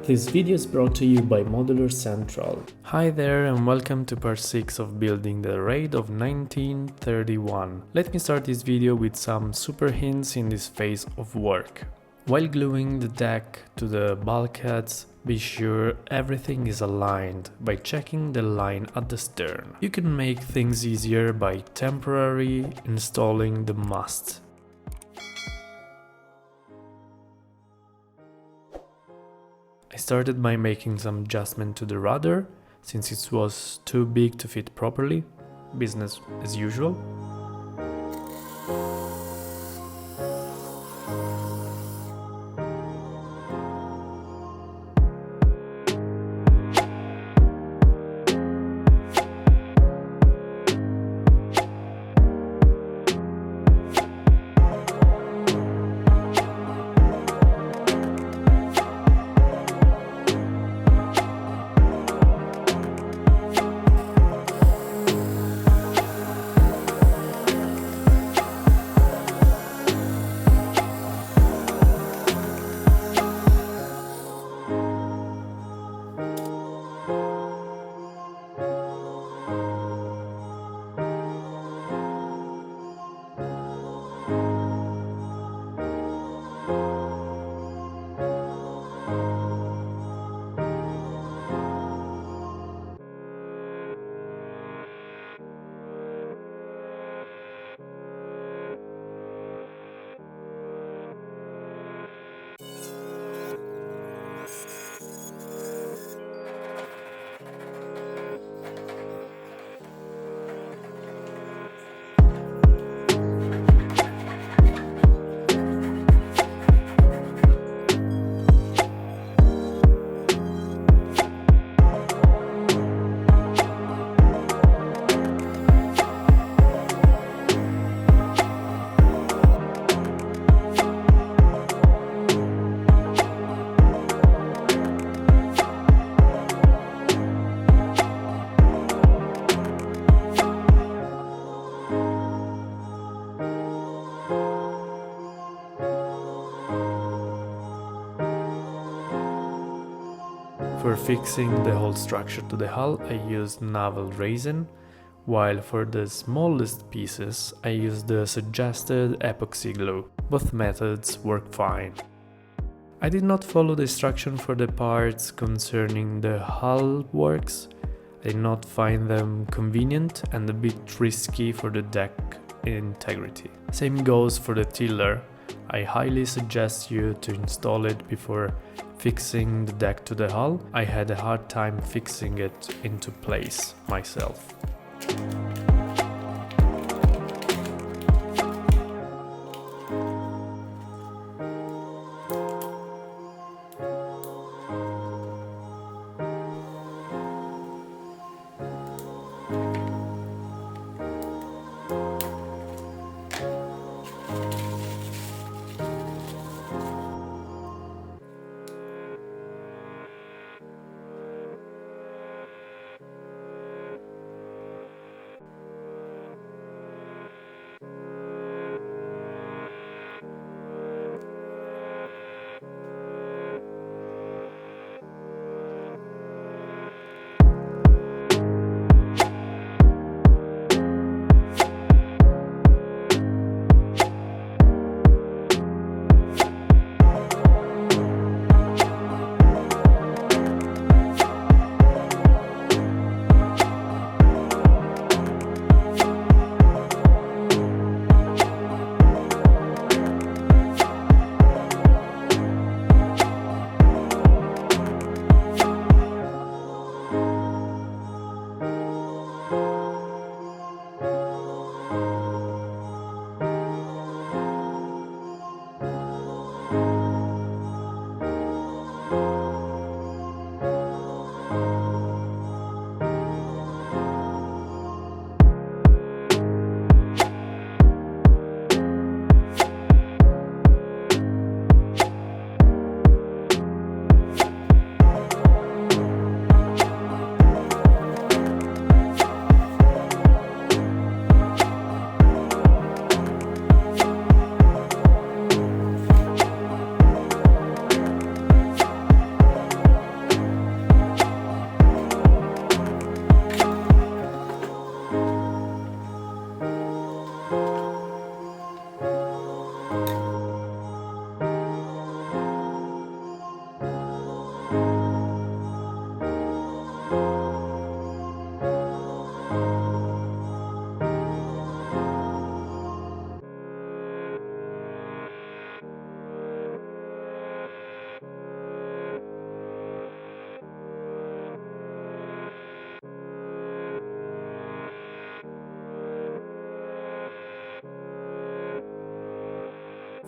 This video is brought to you by Modular Central. Hi there and welcome to part 6 of building the raid of 1931. Let me start this video with some super hints in this phase of work. While gluing the deck to the bulkheads, be sure everything is aligned by checking the line at the stern. You can make things easier by temporarily installing the mast. I started by making some adjustment to the rudder, since it was too big to fit properly. Business as usual. For fixing the whole structure to the hull, I used naval resin, while for the smallest pieces I used the suggested epoxy glue. Both methods work fine. I did not follow the instruction for the parts concerning the hull works. I did not find them convenient and a bit risky for the deck integrity. Same goes for the tiller. I highly suggest you to install it before fixing the deck to the hull. I had a hard time fixing it into place myself.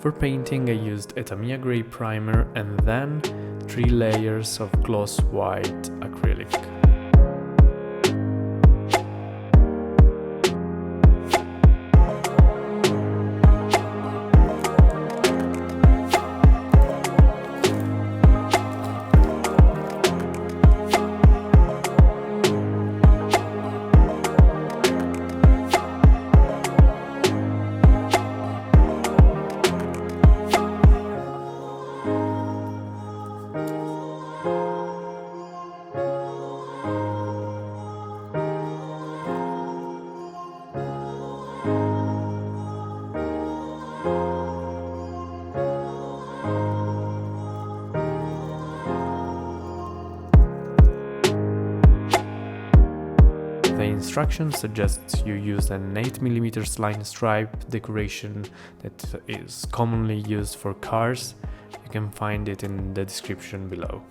For painting I used a Tamiya grey primer and then 3 layers of gloss white acrylic. The instruction suggests you use an 8mm line stripe decoration that is commonly used for cars. You can find it in the description below.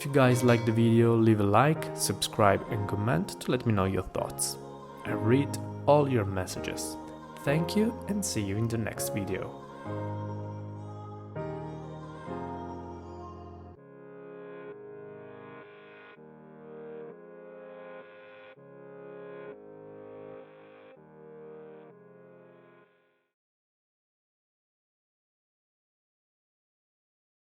If you guys like the video, leave a like, subscribe and comment to let me know your thoughts. I read all your messages. Thank you and see you in the next video.